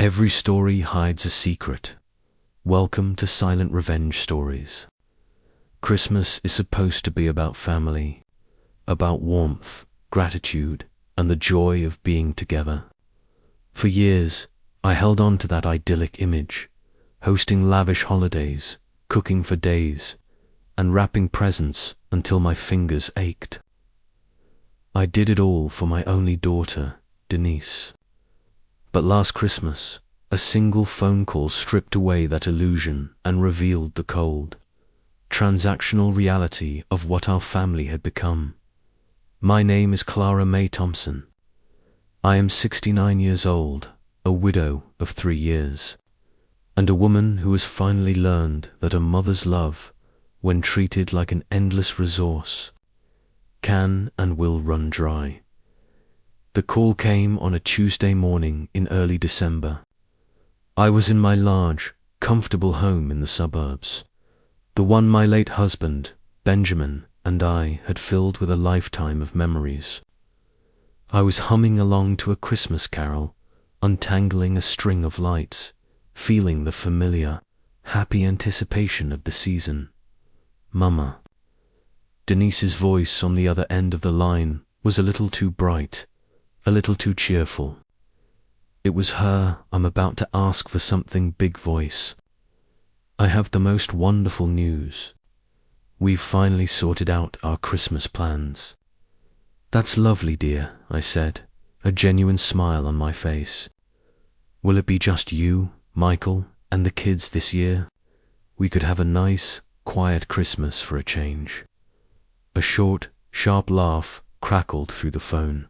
Every story hides a secret. Welcome to Silent Revenge Stories. Christmas is supposed to be about family, about warmth, gratitude, and the joy of being together. For years, I held on to that idyllic image, hosting lavish holidays, cooking for days, and wrapping presents until my fingers ached. I did it all for my only daughter, Denise. But last Christmas, a single phone call stripped away that illusion and revealed the cold, transactional reality of what our family had become. My name is Clara May Thompson. I am 69 years old, a widow of 3 years, and a woman who has finally learned that a mother's love, when treated like an endless resource, can and will run dry. The call came on a Tuesday morning in early December. I was in my large, comfortable home in the suburbs, the one my late husband, Benjamin, and I had filled with a lifetime of memories. I was humming along to a Christmas carol, untangling a string of lights, feeling the familiar, happy anticipation of the season. Mama. Denise's voice on the other end of the line was a little too bright, a little too cheerful. It was her I'm about to ask for something big voice. I have the most wonderful news. We've finally sorted out our Christmas plans. That's lovely, dear, I said, a genuine smile on my face. Will it be just you, Michael, and the kids this year? We could have a nice, quiet Christmas for a change. A short, sharp laugh crackled through the phone.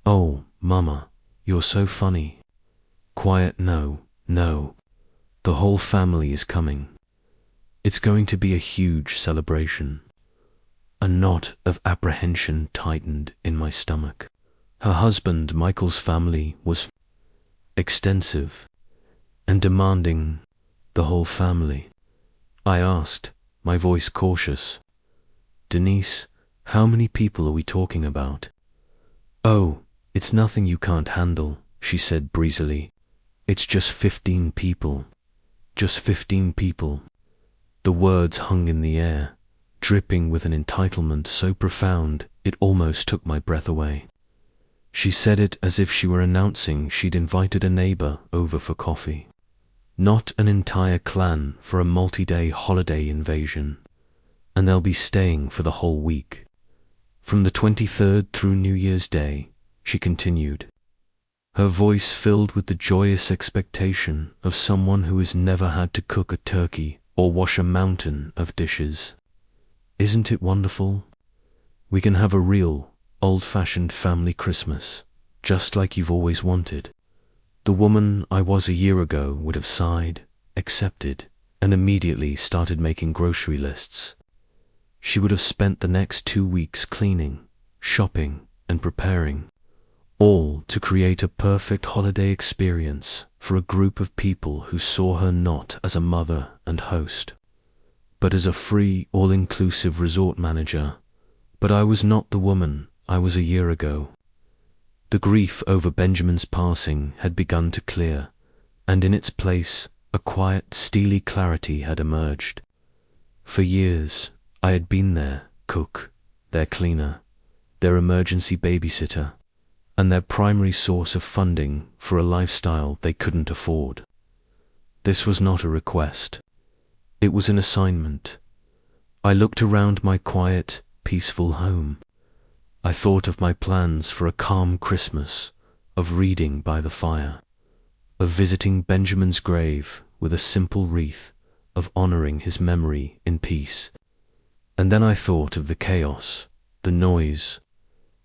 Oh, Mama, you're so funny. Quiet, no. The whole family is coming. It's going to be a huge celebration. A knot of apprehension tightened in my stomach. Her husband, Michael's family, was extensive and demanding. The whole family. I asked, my voice cautious. Denise, how many people are we talking about? Oh, it's nothing you can't handle, she said breezily. It's just 15 people. Just 15 people. The words hung in the air, dripping with an entitlement so profound it almost took my breath away. She said it as if she were announcing she'd invited a neighbor over for coffee. Not an entire clan for a multi-day holiday invasion. And they'll be staying for the whole week. From the 23rd through New Year's Day, she continued, her voice filled with the joyous expectation of someone who has never had to cook a turkey or wash a mountain of dishes. Isn't it wonderful? We can have a real, old-fashioned family Christmas, just like you've always wanted. The woman I was a year ago would have sighed, accepted, and immediately started making grocery lists. She would have spent the next 2 weeks cleaning, shopping, and preparing, all to create a perfect holiday experience for a group of people who saw her not as a mother and host, but as a free, all-inclusive resort manager. But I was not the woman I was a year ago. The grief over Benjamin's passing had begun to clear, and in its place, a quiet, steely clarity had emerged. For years, I had been their cook, their cleaner, their emergency babysitter, and their primary source of funding for a lifestyle they couldn't afford. This was not a request. It was an assignment. I looked around my quiet, peaceful home. I thought of my plans for a calm Christmas, of reading by the fire, of visiting Benjamin's grave with a simple wreath, of honoring his memory in peace. And then I thought of the chaos, the noise,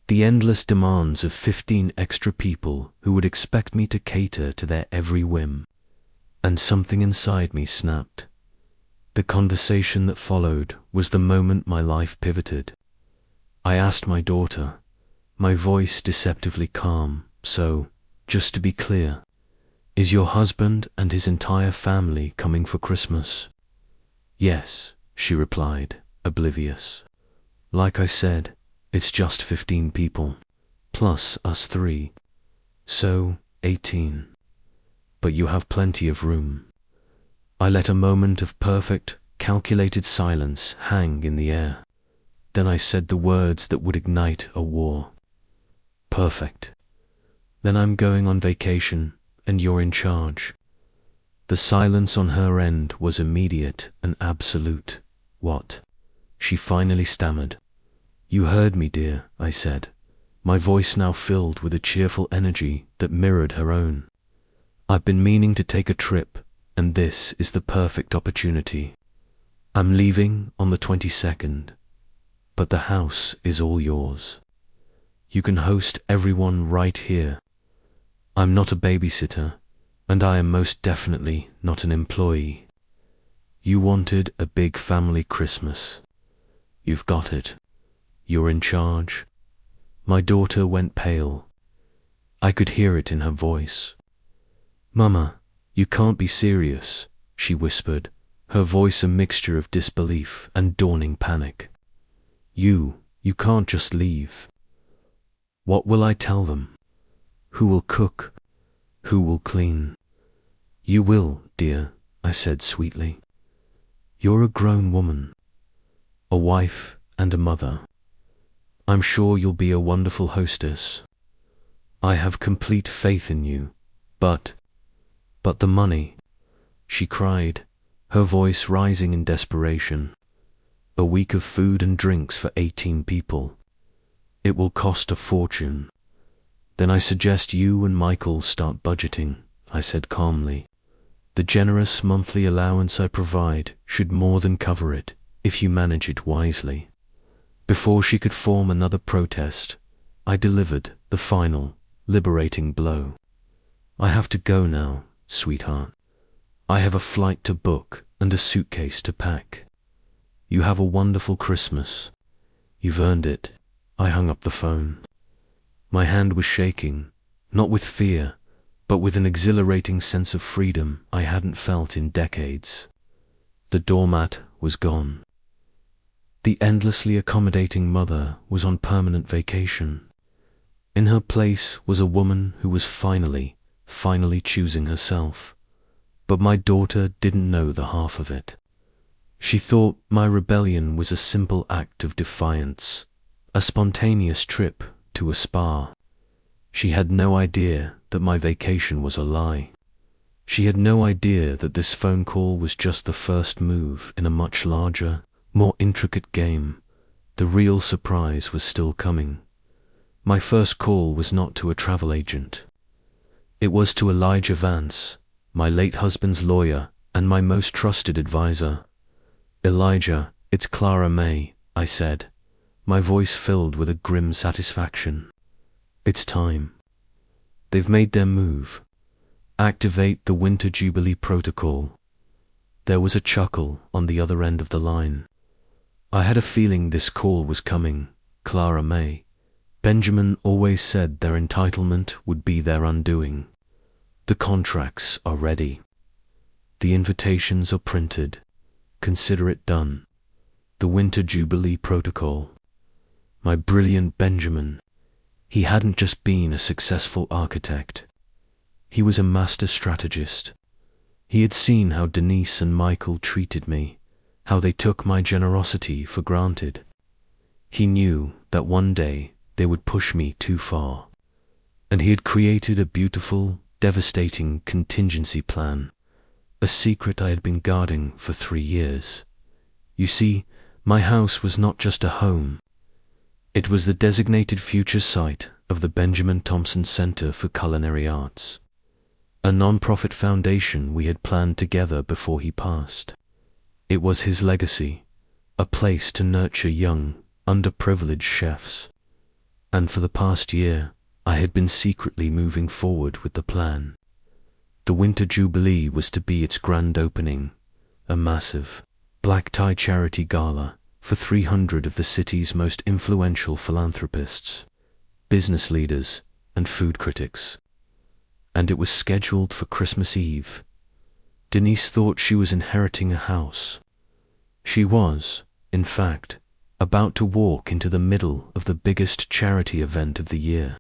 the endless demands of 15 extra people who would expect me to cater to their every whim. And something inside me snapped. The conversation that followed was the moment my life pivoted. I asked my daughter, my voice deceptively calm, so, just to be clear, is your husband and his entire family coming for Christmas? Yes, she replied, oblivious. Like I said, it's just 15 people, plus us 3, so 18. but you have plenty of room." I let a moment of perfect, calculated silence hang in the air. Then I said the words that would ignite a war. "Perfect. Then I'm going on vacation, and you're in charge." The silence on her end was immediate and absolute. "What?" she finally stammered. "You heard me, dear," I said, my voice now filled with a cheerful energy that mirrored her own. "I've been meaning to take a trip, and this is the perfect opportunity. I'm leaving on the 22nd, but the house is all yours. You can host everyone right here. I'm not a babysitter, and I am most definitely not an employee. You wanted a big family Christmas. You've got it. You're in charge." My daughter went pale. I could hear it in her voice. "Mama, you can't be serious," she whispered, her voice a mixture of disbelief and dawning panic. You can't just leave." "What will I tell them? Who will cook? Who will clean?" "You will, dear," I said sweetly. "You're a grown woman, a wife and a mother. I'm sure you'll be a wonderful hostess. I have complete faith in you, but the money," she cried, her voice rising in desperation. "A week of food and drinks for 18 people. It will cost a fortune." "Then I suggest you and Michael start budgeting," I said calmly. "The generous monthly allowance I provide should more than cover it if you manage it wisely." Before she could form another protest, I delivered the final, liberating blow. "I have to go now, sweetheart. I have a flight to book and a suitcase to pack. You have a wonderful Christmas. You've earned it." I hung up the phone. My hand was shaking, not with fear, but with an exhilarating sense of freedom I hadn't felt in decades. The doormat was gone. The endlessly accommodating mother was on permanent vacation. In her place was a woman who was finally choosing herself. But my daughter didn't know the half of it. She thought my rebellion was a simple act of defiance, a spontaneous trip to a spa. She had no idea that my vacation was a lie. She had no idea that this phone call was just the first move in a much larger, more intricate game. The real surprise was still coming. My first call was not to a travel agent. It was to Elijah Vance, my late husband's lawyer and my most trusted advisor. "Elijah, it's Clara May," I said, my voice filled with a grim satisfaction. "It's time. They've made their move. Activate the Winter Jubilee Protocol." There was a chuckle on the other end of the line. "I had a feeling this call was coming, Clara May. Benjamin always said their entitlement would be their undoing. The contracts are ready. The invitations are printed. Consider it done. The Winter Jubilee Protocol." My brilliant Benjamin. He hadn't just been a successful architect. He was a master strategist. He had seen how Denise and Michael treated me, how they took my generosity for granted. He knew that one day they would push me too far, and he had created a beautiful, devastating contingency plan, a secret I had been guarding for 3 years. You see, my house was not just a home. It was the designated future site of the Benjamin Thompson Center for Culinary Arts, a non-profit foundation we had planned together before he passed. It was his legacy, a place to nurture young, underprivileged chefs. And for the past year, I had been secretly moving forward with the plan. The Winter Jubilee was to be its grand opening, a massive, black-tie charity gala for 300 of the city's most influential philanthropists, business leaders, and food critics. And it was scheduled for Christmas Eve. Denise thought she was inheriting a house. She was, in fact, about to walk into the middle of the biggest charity event of the year.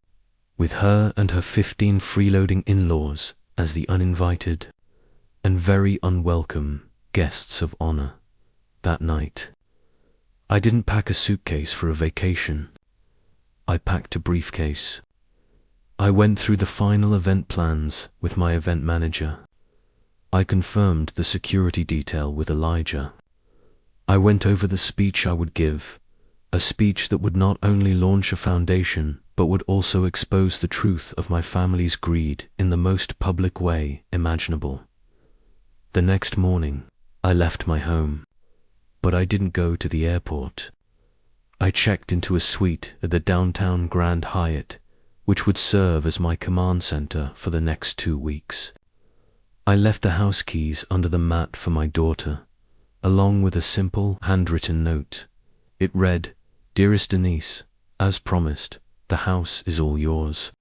With her and her 15 freeloading in-laws as the uninvited and very unwelcome guests of honor that night. I didn't pack a suitcase for a vacation. I packed a briefcase. I went through the final event plans with my event manager. I confirmed the security detail with Elijah. I went over the speech I would give, a speech that would not only launch a foundation, but would also expose the truth of my family's greed in the most public way imaginable. The next morning, I left my home, but I didn't go to the airport. I checked into a suite at the downtown Grand Hyatt, which would serve as my command center for the next 2 weeks. I left the house keys under the mat for my daughter, along with a simple handwritten note. It read, "Dearest Denise, as promised, the house is all yours.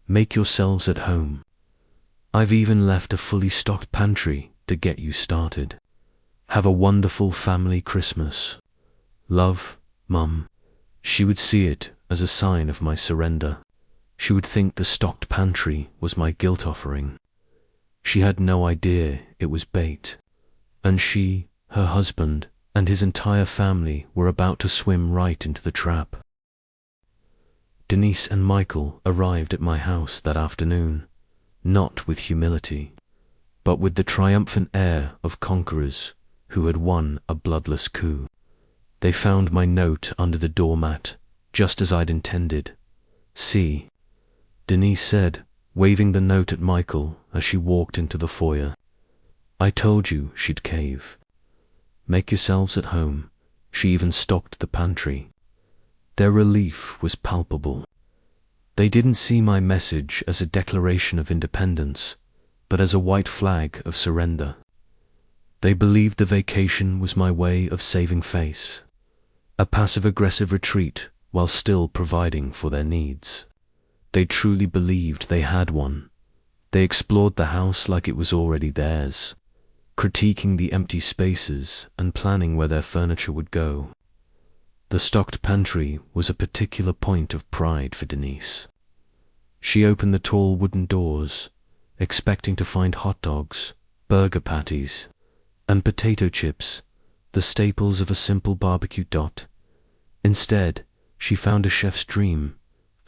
Make yourselves at home. I've even left a fully stocked pantry to get you started. Have a wonderful family Christmas. Love, Mum." She would see it as a sign of my surrender. She would think the stocked pantry was my guilt offering. She had no idea it was bait, and she, her husband, and his entire family were about to swim right into the trap. Denise and Michael arrived at my house that afternoon, not with humility, but with the triumphant air of conquerors who had won a bloodless coup. They found my note under the doormat, just as I'd intended. "See," Denise said, waving the note at Michael as she walked into the foyer. "I told you she'd cave. Make yourselves at home." She even stocked the pantry. Their relief was palpable. They didn't see my message as a declaration of independence, but as a white flag of surrender. They believed the vacation was my way of saving face, a passive-aggressive retreat while still providing for their needs. They truly believed they had one. They explored the house like it was already theirs, critiquing the empty spaces and planning where their furniture would go. The stocked pantry was a particular point of pride for Denise. She opened the tall wooden doors, expecting to find hot dogs, burger patties, and potato chips, the staples of a simple barbecue dot. Instead, she found a chef's dream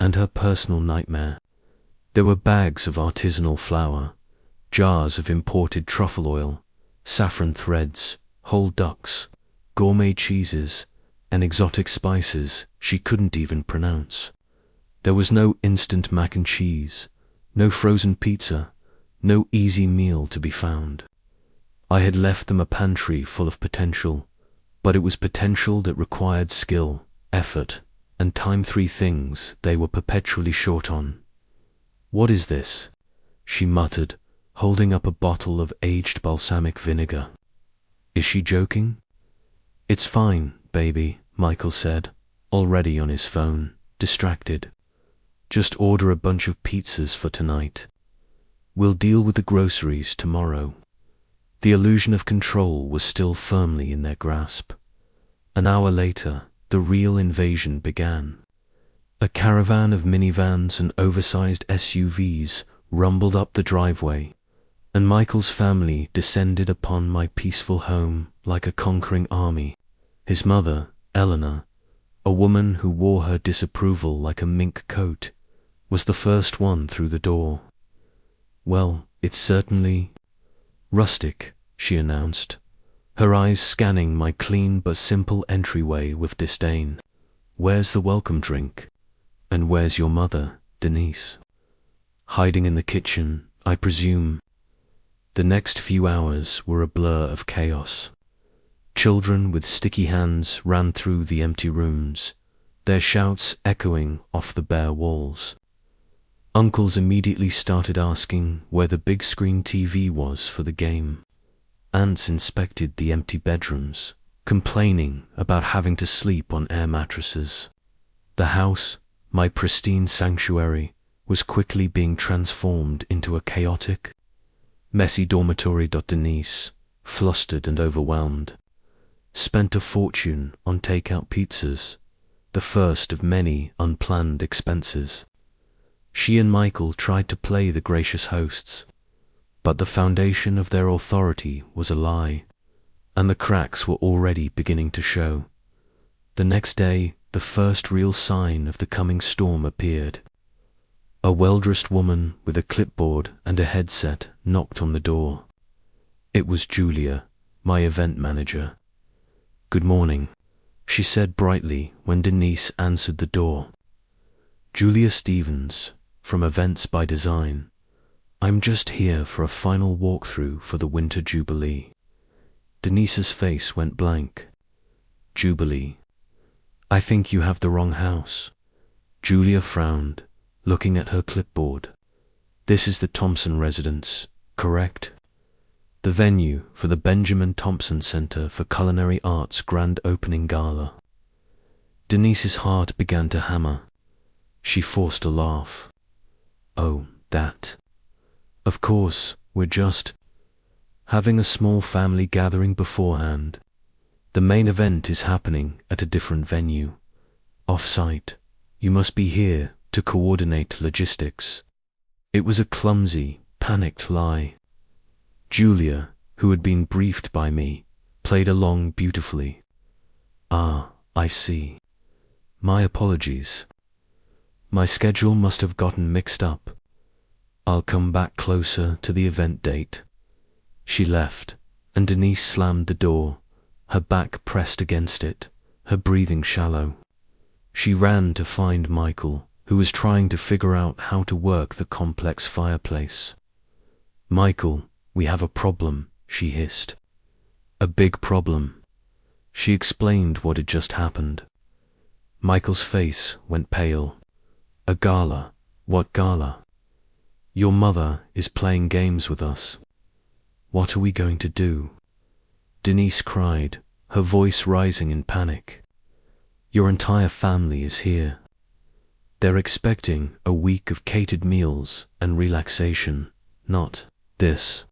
and her personal nightmare. There were bags of artisanal flour, jars of imported truffle oil, saffron threads, whole ducks, gourmet cheeses, and exotic spices she couldn't even pronounce. There was no instant mac and cheese, no frozen pizza, no easy meal to be found. I had left them a pantry full of potential, but it was potential that required skill, effort, and time, 3 things they were perpetually short on. "What is this?" she muttered, holding up a bottle of aged balsamic vinegar. "Is she joking?" "It's fine, baby," Michael said, already on his phone, distracted. "Just order a bunch of pizzas for tonight. We'll deal with the groceries tomorrow." The illusion of control was still firmly in their grasp. An hour later, the real invasion began. A caravan of minivans and oversized SUVs rumbled up the driveway, and Michael's family descended upon my peaceful home like a conquering army. His mother, Eleanor, a woman who wore her disapproval like a mink coat, was the first one through the door. "Well, it's certainly rustic," she announced, her eyes scanning my clean but simple entryway with disdain. "Where's the welcome drink? And where's your mother, Denise?" "Hiding in the kitchen, I presume." The next few hours were a blur of chaos. Children with sticky hands ran through the empty rooms, their shouts echoing off the bare walls. Uncles immediately started asking where the big screen TV was for the game. Aunts inspected the empty bedrooms, complaining about having to sleep on air mattresses. The house, my pristine sanctuary, was quickly being transformed into a chaotic, messy dormitory. Denise, flustered and overwhelmed, spent a fortune on takeout pizzas, the first of many unplanned expenses. She and Michael tried to play the gracious hosts, but the foundation of their authority was a lie, and the cracks were already beginning to show. The next day, the first real sign of the coming storm appeared. A well-dressed woman with a clipboard and a headset knocked on the door. It was Julia, my event manager. "Good morning," she said brightly when Denise answered the door. "Julia Stevens, from Events by Design. I'm just here for a final walkthrough for the Winter Jubilee." Denise's face went blank. "Jubilee? I think you have the wrong house." Julia frowned, looking at her clipboard. "This is the Thompson residence, correct? The venue for the Benjamin Thompson Center for Culinary Arts grand opening gala." Denise's heart began to hammer. She forced a laugh. "Oh, that. Of course, we're just having a small family gathering beforehand. The main event is happening at a different venue, off-site. You must be here to coordinate logistics." It was a clumsy, panicked lie. Julia, who had been briefed by me, played along beautifully. "Ah, I see. My apologies. My schedule must have gotten mixed up. I'll come back closer to the event date." She left, and Denise slammed the door, her back pressed against it, her breathing shallow. She ran to find Michael, who was trying to figure out how to work the complex fireplace. "Michael, we have a problem," she hissed. "A big problem." She explained what had just happened. Michael's face went pale. "A gala? What gala?" "Your mother is playing games with us." "What are we going to do?" Denise cried, her voice rising in panic. "Your entire family is here. They're expecting a week of catered meals and relaxation, not this."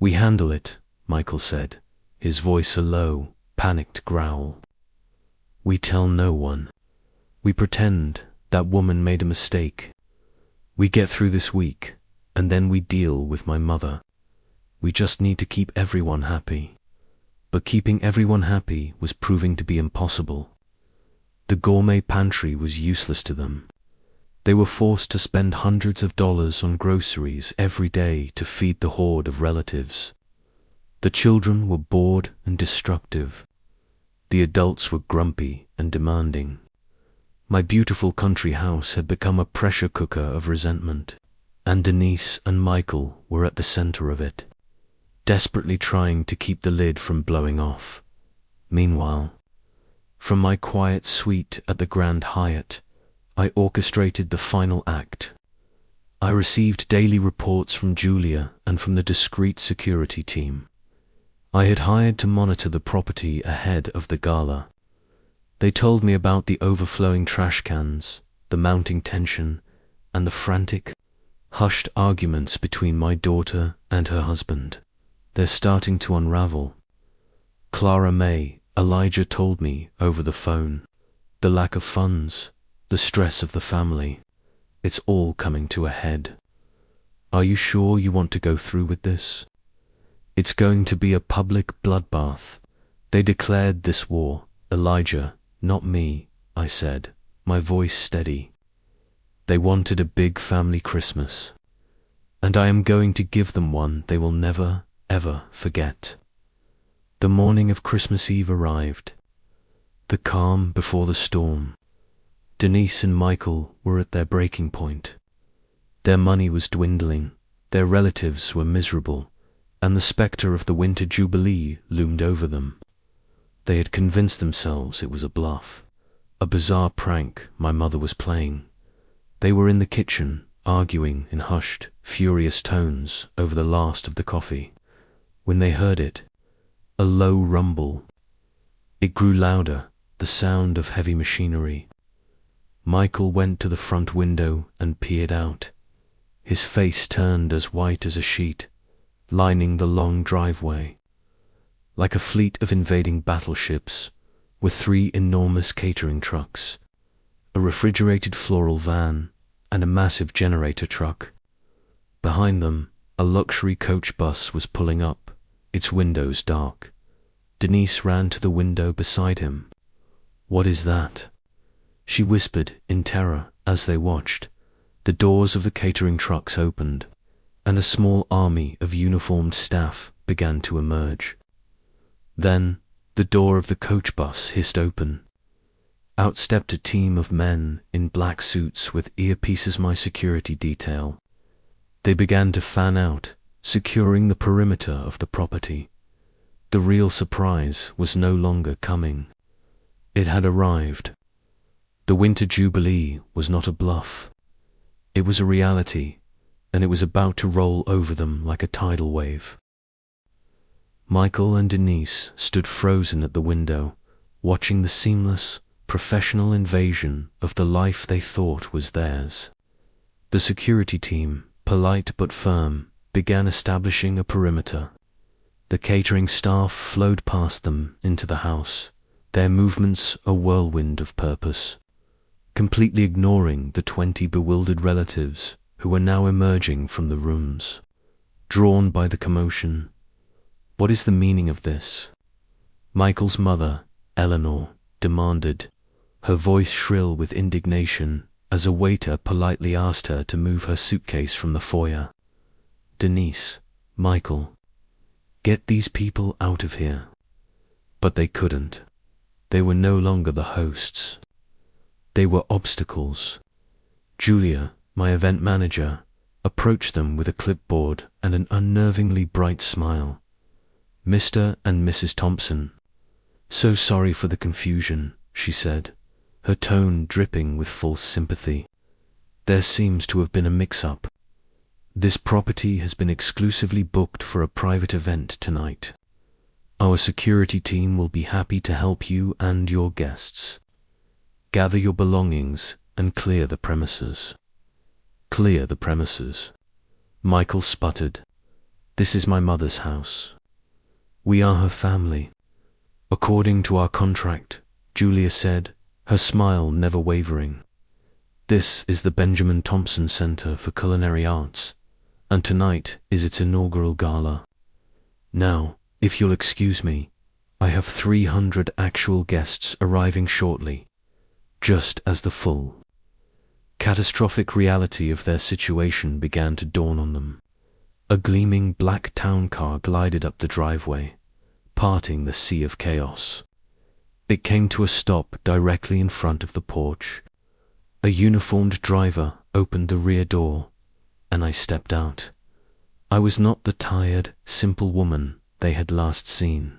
"We handle it," Michael said, his voice a low, panicked growl. "We tell no one. We pretend that woman made a mistake. We get through this week, and then we deal with my mother. We just need to keep everyone happy." But keeping everyone happy was proving to be impossible. The gourmet pantry was useless to them. They were forced to spend hundreds of dollars on groceries every day to feed the horde of relatives. The children were bored and destructive. The adults were grumpy and demanding. My beautiful country house had become a pressure cooker of resentment, and Denise and Michael were at the center of it, desperately trying to keep the lid from blowing off. Meanwhile, from my quiet suite at the Grand Hyatt, I orchestrated the final act. I received daily reports from Julia and from the discreet security team. I had hired to monitor the property ahead of the gala. They told me about the overflowing trash cans, the mounting tension, and the frantic, hushed arguments between my daughter and her husband. They're starting to unravel. Clara May, Elijah told me over the phone. The lack of funds, the stress of the family, it's all coming to a head. Are you sure you want to go through with this? It's going to be a public bloodbath. They declared this war, Elijah, not me, I said, my voice steady. They wanted a big family Christmas, and I am going to give them one they will never, ever forget. The morning of Christmas Eve arrived, the calm before the storm. Denise and Michael were at their breaking point. Their money was dwindling, their relatives were miserable, and the spectre of the Winter Jubilee loomed over them. They had convinced themselves it was a bluff, a bizarre prank my mother was playing. They were in the kitchen, arguing in hushed, furious tones over the last of the coffee, when they heard it, a low rumble. It grew louder, the sound of heavy machinery. Michael went to the front window and peered out. His face turned as white as a sheet, lining the long driveway. Like a fleet of invading battleships were 3 enormous catering trucks, a refrigerated floral van, and a massive generator truck. Behind them, A luxury coach bus was pulling up, its windows dark. Denise ran to the window beside him. "What is that?" she whispered in terror as they watched. The doors of the catering trucks opened, and a small army of uniformed staff began to emerge. Then the door of the coach bus hissed open. Out stepped a team of men in black suits with earpieces. My security detail. They began to fan out, securing the perimeter of the property. The real surprise was no longer coming. It had arrived. The Winter Jubilee was not a bluff. It was a reality, and it was about to roll over them like a tidal wave. Michael and Denise stood frozen at the window, watching the seamless, professional invasion of the life they thought was theirs. The security team, polite but firm, began establishing a perimeter. The catering staff flowed past them into the house, their movements a whirlwind of purpose, completely ignoring the 20 bewildered relatives who were now emerging from the rooms, drawn by the commotion. "What is the meaning of this?" Michael's mother, Eleanor, demanded, her voice shrill with indignation as a waiter politely asked her to move her suitcase from the foyer. "Denise, Michael, get these people out of here." But they couldn't. They were no longer the hosts. They were obstacles. Julia, my event manager, approached them with a clipboard and an unnervingly bright smile. "Mr. and Mrs. Thompson, so sorry for the confusion," she said, her tone dripping with false sympathy. "There seems to have been a mix-up. This property has been exclusively booked for a private event tonight. Our security team will be happy to help you and your guests. Gather your belongings and clear the premises." "Clear the premises?" Michael sputtered. "This is my mother's house. We are her family. According to our contract," Julia said, her smile never wavering. "This is the Benjamin Thompson Center for Culinary Arts, and tonight is its inaugural gala. Now, if you'll excuse me, I have 300 actual guests arriving shortly, just as the full, catastrophic reality of their situation began to dawn on them. A gleaming black town car glided up the driveway, parting the sea of chaos. It came to a stop directly in front of the porch. A uniformed driver opened the rear door, and I stepped out. I was not the tired, simple woman they had last seen.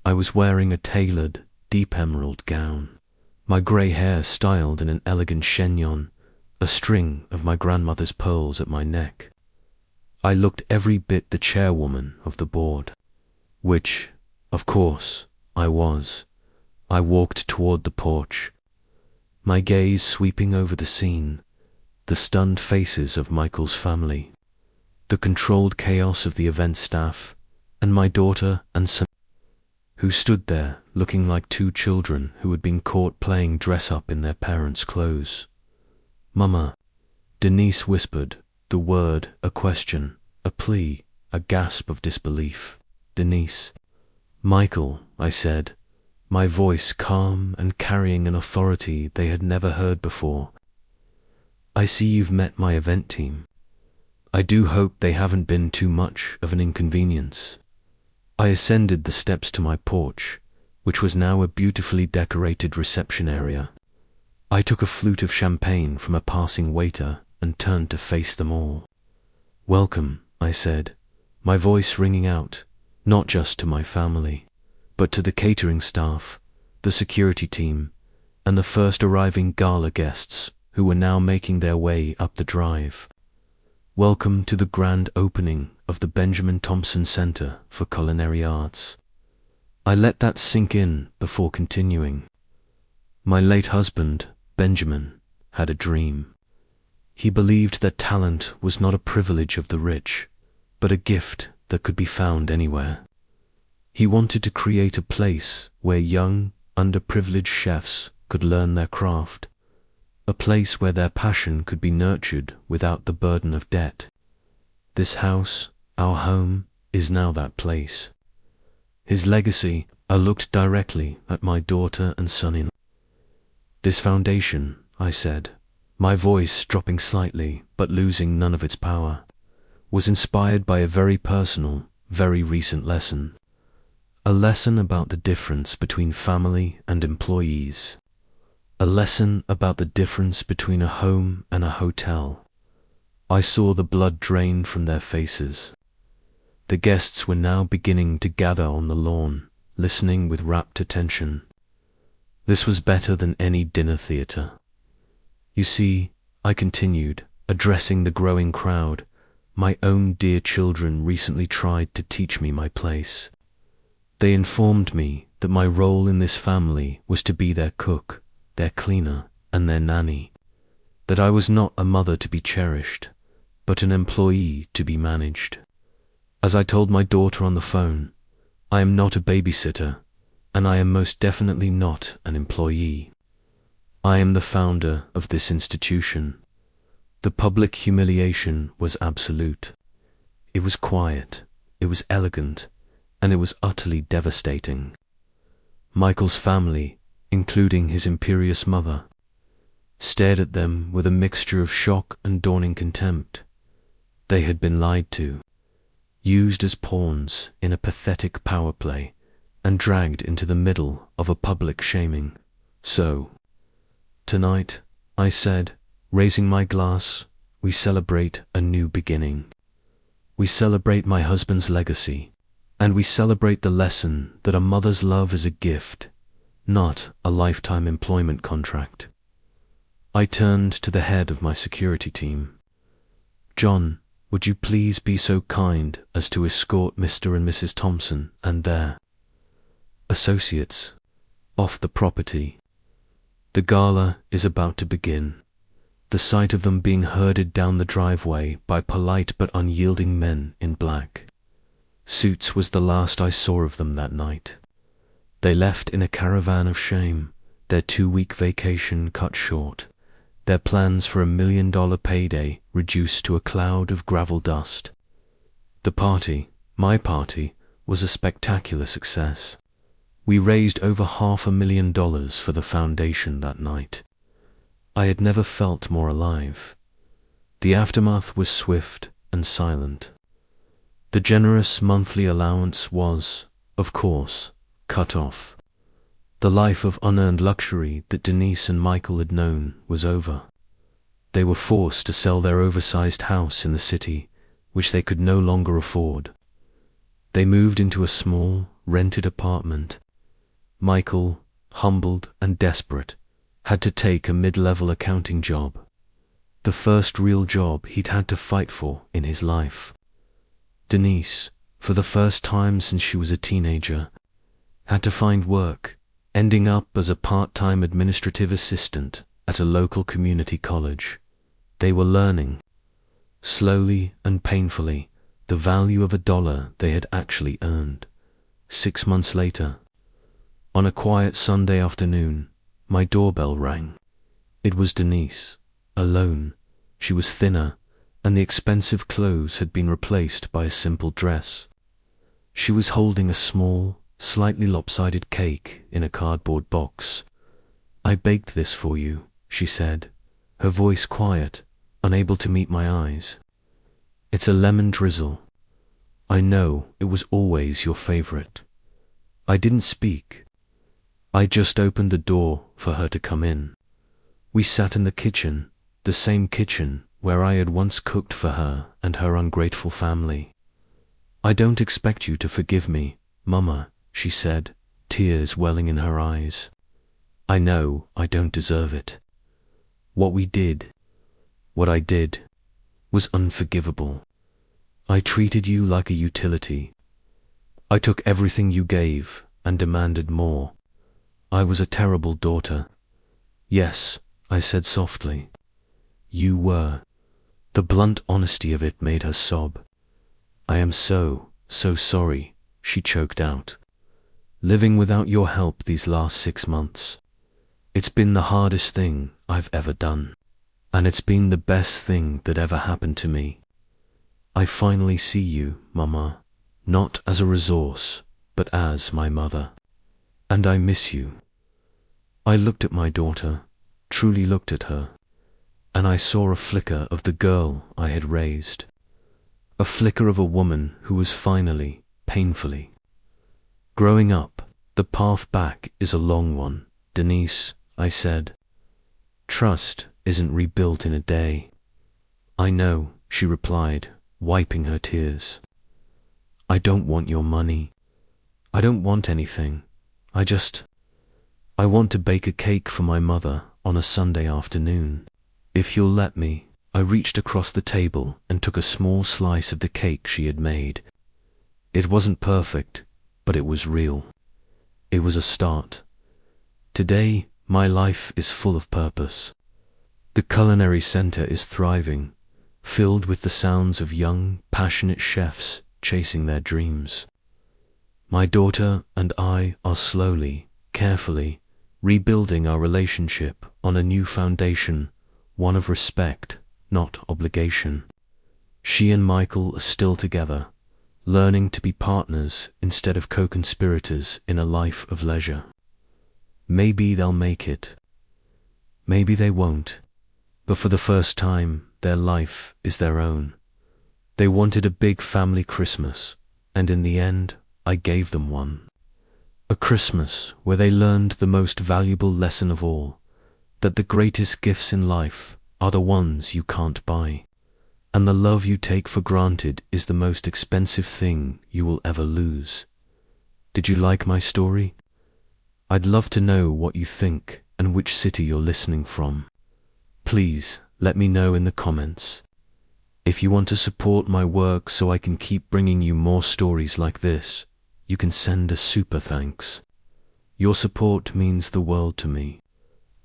I was wearing a tailored, deep emerald gown, my grey hair styled in an elegant chignon, a string of my grandmother's pearls at my neck. I looked every bit the chairwoman of the board, which, of course, I was. I walked toward the porch, my gaze sweeping over the scene, the stunned faces of Michael's family, the controlled chaos of the event staff, and my daughter and son, who stood there looking like two children who had been caught playing dress-up in their parents' clothes. "Mama," Denise whispered, the word a question, a plea, a gasp of disbelief. "Denise." "Michael," I said, my voice calm and carrying an authority they had never heard before. "I see you've met my event team. I do hope they haven't been too much of an inconvenience." I ascended the steps to my porch, which was now a beautifully decorated reception area. I took a flute of champagne from a passing waiter and turned to face them all. "Welcome," I said, my voice ringing out, not just to my family, but to the catering staff, the security team, and the first arriving gala guests who were now making their way up the drive. "Welcome to the grand opening of the Benjamin Thompson Center for Culinary Arts." I let that sink in before continuing. My late husband, Benjamin, had a dream. He believed that talent was not a privilege of the rich, but a gift that could be found anywhere. He wanted to create a place where young, underprivileged chefs could learn their craft, a place where their passion could be nurtured without the burden of debt. This house, our home, is now that place. His legacy, I looked directly at my daughter and son-in-law. This foundation, I said, my voice dropping slightly but losing none of its power, was inspired by a very personal, very recent lesson. A lesson about the difference between family and employees. A lesson about the difference between a home and a hotel. I saw the blood drain from their faces. The guests were now beginning to gather on the lawn, listening with rapt attention. This was better than any dinner theatre. You see, I continued, addressing the growing crowd, my own dear children recently tried to teach me my place. They informed me that my role in this family was to be their cook, their cleaner, and their nanny, that I was not a mother to be cherished, but an employee to be managed. As I told my daughter on the phone, I am not a babysitter, and I am most definitely not an employee. I am the founder of this institution. The public humiliation was absolute. It was quiet, it was elegant, and it was utterly devastating. Michael's family, including his imperious mother, stared at them with a mixture of shock and dawning contempt. They had been lied to, used as pawns in a pathetic power play, and dragged into the middle of a public shaming. So, tonight, I said, raising my glass, we celebrate a new beginning. We celebrate my husband's legacy, and we celebrate the lesson that a mother's love is a gift, not a lifetime employment contract. I turned to the head of my security team. John, would you please be so kind as to escort Mr. and Mrs. Thompson and their associates off the property? The gala is about to begin. The sight of them being herded down the driveway by polite but unyielding men in black suits was the last I saw of them that night. They left in a caravan of shame, their 2-week vacation cut short, their plans for $1 million payday reduced to a cloud of gravel dust. The party, my party, was a spectacular success. We raised over $500,000 for the foundation that night. I had never felt more alive. The aftermath was swift and silent. The generous monthly allowance was, of course, cut off. The life of unearned luxury that Denise and Michael had known was over. They were forced to sell their oversized house in the city, which they could no longer afford. They moved into a small, rented apartment. Michael, humbled and desperate, had to take a mid-level accounting job, the first real job he'd had to fight for in his life. Denise, for the first time since she was a teenager, had to find work, ending up as a part-time administrative assistant at a local community college. They were learning, slowly and painfully, the value of a dollar they had actually earned. 6 months later, on a quiet Sunday afternoon, my doorbell rang. It was Denise, alone. She was thinner, and the expensive clothes had been replaced by a simple dress. She was holding a small, slightly lopsided cake in a cardboard box. "I baked this for you," she said, her voice quiet, unable to meet my eyes. "It's a lemon drizzle. I know it was always your favorite." I didn't speak. I just opened the door for her to come in. We sat in the kitchen, the same kitchen where I had once cooked for her and her ungrateful family. "I don't expect you to forgive me, Mama," she said, tears welling in her eyes. "I know I don't deserve it. What I did, was unforgivable. I treated you like a utility. I took everything you gave and demanded more. I was a terrible daughter." "Yes," I said softly. "You were." The blunt honesty of it made her sob. "I am so sorry," she choked out. "Living without your help these last 6 months. It's been the hardest thing I've ever done. And it's been the best thing that ever happened to me." I finally see you, Mama, not as a resource, but as my mother. And I miss you. I looked at my daughter, truly looked at her, and I saw a flicker of the girl I had raised. A flicker of a woman who was finally, painfully. Growing up, the path back is a long one, Denise, I said. Trust isn't rebuilt in a day. I know, she replied, wiping her tears. I don't want your money. I don't want anything. I want to bake a cake for my mother on a Sunday afternoon. If you'll let me. I reached across the table and took a small slice of the cake she had made. It wasn't perfect, but it was real. It was a start. Today, my life is full of purpose. The culinary center is thriving, filled with the sounds of young, passionate chefs chasing their dreams. My daughter and I are slowly, carefully, rebuilding our relationship on a new foundation, one of respect, not obligation. She and Michael are still together, learning to be partners instead of co-conspirators in a life of leisure. Maybe they'll make it. Maybe they won't. But for the first time, their life is their own. They wanted a big family Christmas, and in the end, I gave them one. A Christmas where they learned the most valuable lesson of all, that the greatest gifts in life are the ones you can't buy, and the love you take for granted is the most expensive thing you will ever lose. Did you like my story? I'd love to know what you think and which city you're listening from. Please let me know in the comments. If you want to support my work so I can keep bringing you more stories like this, you can send a super thanks. Your support means the world to me.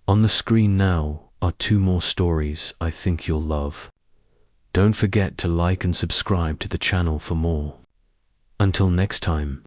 On the screen now are 2 more stories I think you'll love. Don't forget to like and subscribe to the channel for more. Until next time.